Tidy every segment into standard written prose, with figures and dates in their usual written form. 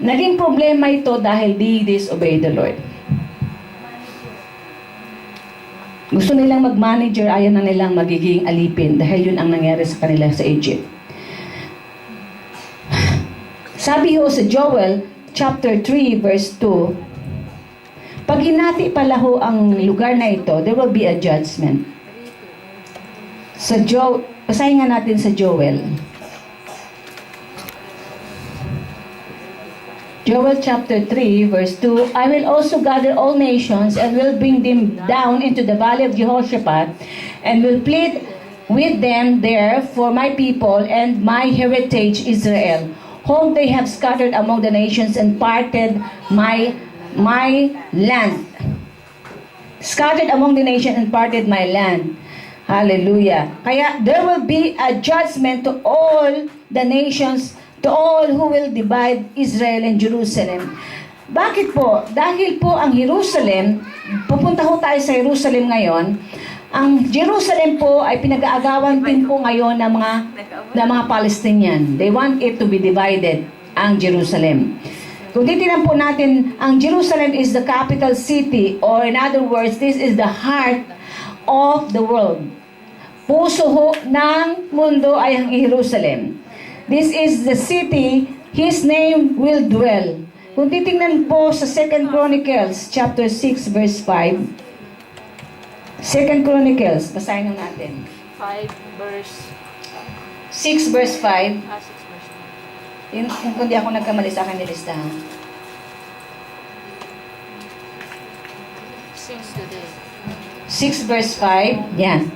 Naging problema ito dahil they disobey the Lord. Gusto nilang mag-manager, ayaw na nilang magiging alipin dahil yun ang nangyari sa kanila sa Egypt. Sabi ho sa Joel chapter 3 verse 2, pag hinati pala ho ang lugar na ito, there will be a judgment. Sa basahin nga natin sa Joel. Joel chapter 3 verse 2, I will also gather all nations and will bring them down into the valley of Jehoshaphat and will plead with them there for my people and my heritage Israel, whom they have scattered among the nations and parted my land. Scattered among the nations and parted my land. Hallelujah. Kaya there will be a judgment to all the nations, to all who will divide Israel and Jerusalem. Bakit po? Dahil po ang Jerusalem, pupunta ho tayo sa Jerusalem ngayon, ang Jerusalem po ay pinag-aagawan din po ngayon ng mga Palestinian. They want it to be divided, ang Jerusalem. Kung titignan po natin, ang Jerusalem is the capital city, or in other words, this is the heart of the world. Puso ho ng mundo ay ang Jerusalem. This is the city, His name will dwell. Kung titingnan po sa 2 Chronicles, chapter 6, verse 5. 2 Chronicles, basahin natin. 5 verse 6 verse 5. 6 verse Yung kung di ako nagkamali sa akin nilistahan. 6 today. 6 verse 5. Yan.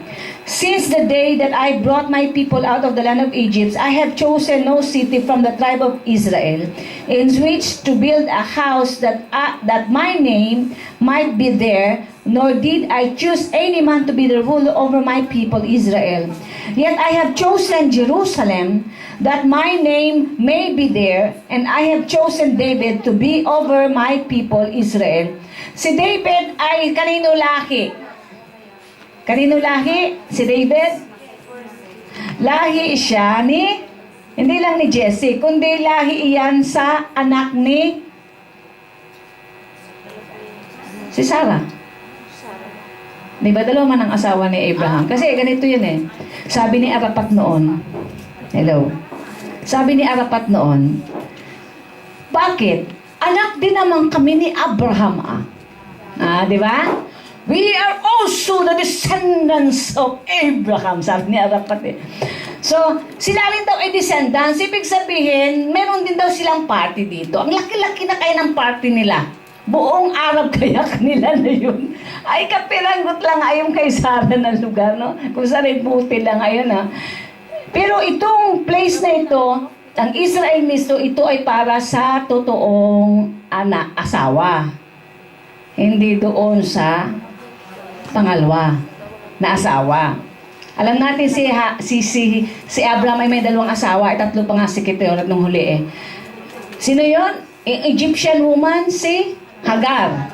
Since the day that I brought my people out of the land of Egypt, I have chosen no city from the tribe of Israel in which to build a house that my name might be there, nor did I choose any man to be the ruler over my people Israel. Yet I have chosen Jerusalem, that my name may be there, and I have chosen David to be over my people Israel. Si David ay kanino lahi? Kanino lahi? Si David? Lahi siya hindi lang ni Jesse, kundi lahi iyan sa anak ni si Sarah. Di ba dalawa man ang asawa ni Abraham? Kasi ganito yun eh. Sabi ni Arapat noon, hello? Sabi ni Arapat noon, bakit? Anak din naman kami ni Abraham di ba? We are also the descendants of Abraham, sabi ni Arapat eh. So, sila rin daw ay descendants. Ibig sabihin, meron din daw silang party dito. Ang laki-laki na kaya ng party nila. Buong Arab kaya kanila na yun. Ay, kapiranggot lang ayon kay Sarah ng lugar, no? Kung saan ay buti lang ayon, ha? Pero itong place na ito, ang Israel mismo, ito ay para sa totoong asawa. Hindi doon sa pangalawa na asawa. Alam natin si Abraham ay may dalawang asawa, at tatlo pa nga si Keturah nung huli eh. Sino yon? Egyptian woman, si Hagar.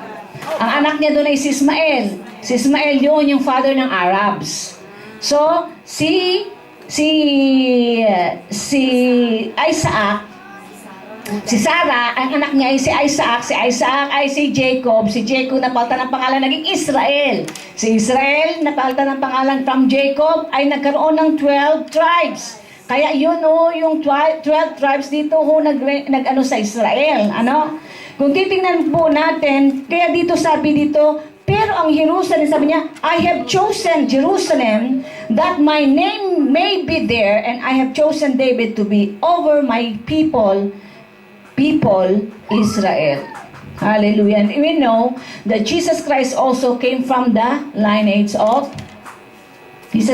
Ang anak niya doon ay si Ismael. Si Ismael yun yung father ng Arabs. So, si Isaac, si Sarah, ang anak niya ay si Isaac ay si Jacob. Si Jacob napalitan ng pangalan, naging Israel. Si Israel napalitan ng pangalan from Jacob, ay nagkaroon ng 12 tribes. Kaya yun yung 12 tribes dito nag-ano sa Israel. Kung titingnan po natin, kaya dito sabi dito, pero ang Jerusalem, sabi niya, I have chosen Jerusalem that my name may be there, and I have chosen David to be over my people Israel. Hallelujah. And we know that Jesus Christ also came from the lineage of ni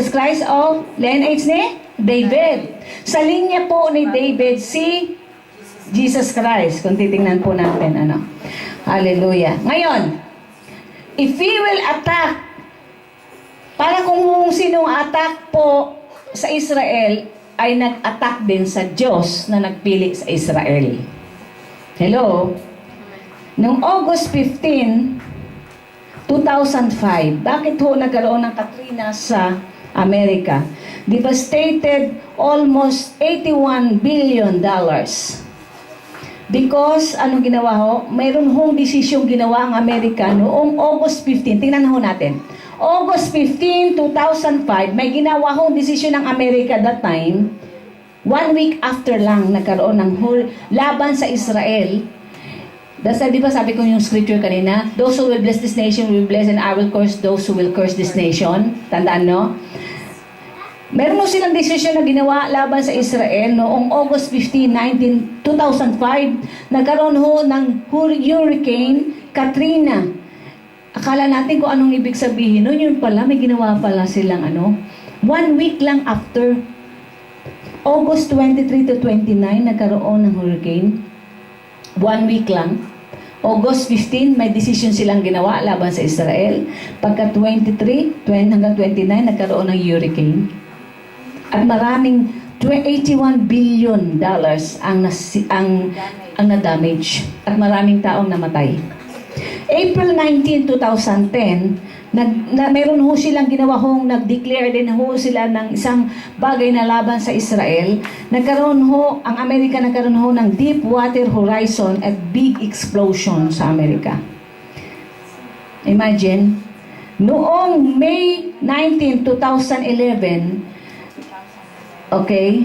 David. Sa linya po ni David si Jesus Christ. Kung titingnan po natin, Hallelujah. Ngayon, if we will attack, para kung sinong attack po sa Israel, ay nag-attack din sa Diyos na nagpili sa Israel. Hello? Noong August 15, 2005, bakit ho nagkaroon ng Katrina sa Amerika? Devastated almost $81 billion. Because, anong ginawa ho? Mayroon hong desisyong ginawa ang Amerika noong August 15. Tingnan ho natin. August 15, 2005, may ginawa hong desisyon ng Amerika that time. 1 week after lang, nagkaroon ng laban sa Israel. That's di ba sabi ko yung scripture kanina? Those who will bless this nation will bless, and I will curse those who will curse this nation. Tandaan, no? Meron mo silang desisyon na ginawa laban sa Israel noong August 15, 2005. Nagkaroon ho ng Hurricane Katrina. Akala natin kung anong ibig sabihin nun. Yun pala, may ginawa pala silang 1 week lang after August 23 to 29, nagkaroon ng hurricane. 1 week lang. August 15, may decision silang ginawa laban sa Israel. Pagka 23 hanggang 29, nagkaroon ng hurricane. At maraming 81 billion dollars ang na-damage. At maraming taong namatay. April 19, 2010, meron ho silang ginawa hong nag-declare din ho sila ng isang bagay na laban sa Israel. Nagkaroon ho, ang Amerika nagkaroon ho ng Deepwater Horizon at big explosion sa Amerika. Imagine, noong May 19, 2011, okay,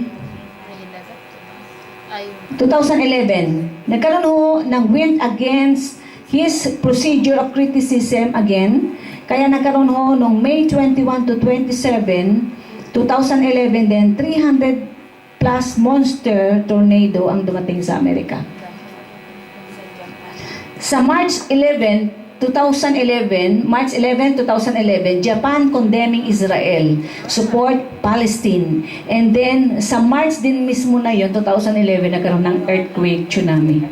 2011, nagkaroon ho ng wind against his procedure of criticism again. Kaya nagkaroon ho noong May 21 to 27, 2011 din, 300 plus monster tornado ang dumating sa Amerika. Sa March 11, 2011, Japan condemning Israel, support Palestine. And then, sa March din mismo na yon 2011, nagkaroon ng earthquake, tsunami.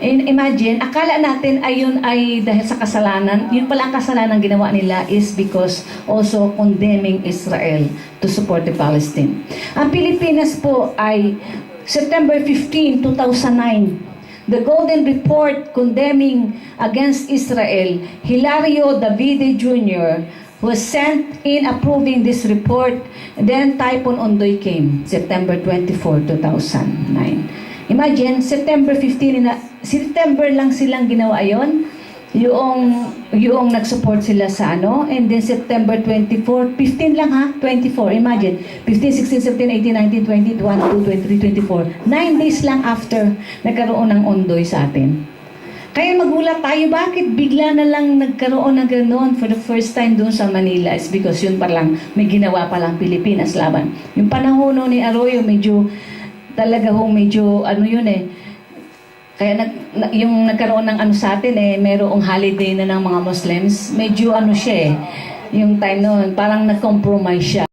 And imagine, akala natin ayun ay dahil sa kasalanan, yun pala ang kasalanan ginawa nila is because also condemning Israel to support the Palestine. Ang Pilipinas po ay September 15, 2009, the Golden Report condemning against Israel, Hilario Davide Jr. was sent in approving this report. Then Typhoon Ondoy came, September 24, 2009. Imagine, September 15 lang silang ginawa yon. Yung nag-support sila sa and then September 24, 15 lang ha, 24, imagine, 15, 16, 17, 18, 19, 20, 21, 22, 23, 24, 9 days lang after nagkaroon ng Ondoy sa atin. Kaya magulat tayo, bakit bigla na lang nagkaroon ng gano'n for the first time doon sa Manila? Is because yun pa lang, may ginawa pa lang Pilipinas laban. Yung panahon ni Arroyo, medyo, talaga medyo, kaya yung nagkaroon ng sa atin merong holiday na ng mga Muslims, medyo siya yung time noon, parang nag-compromise siya.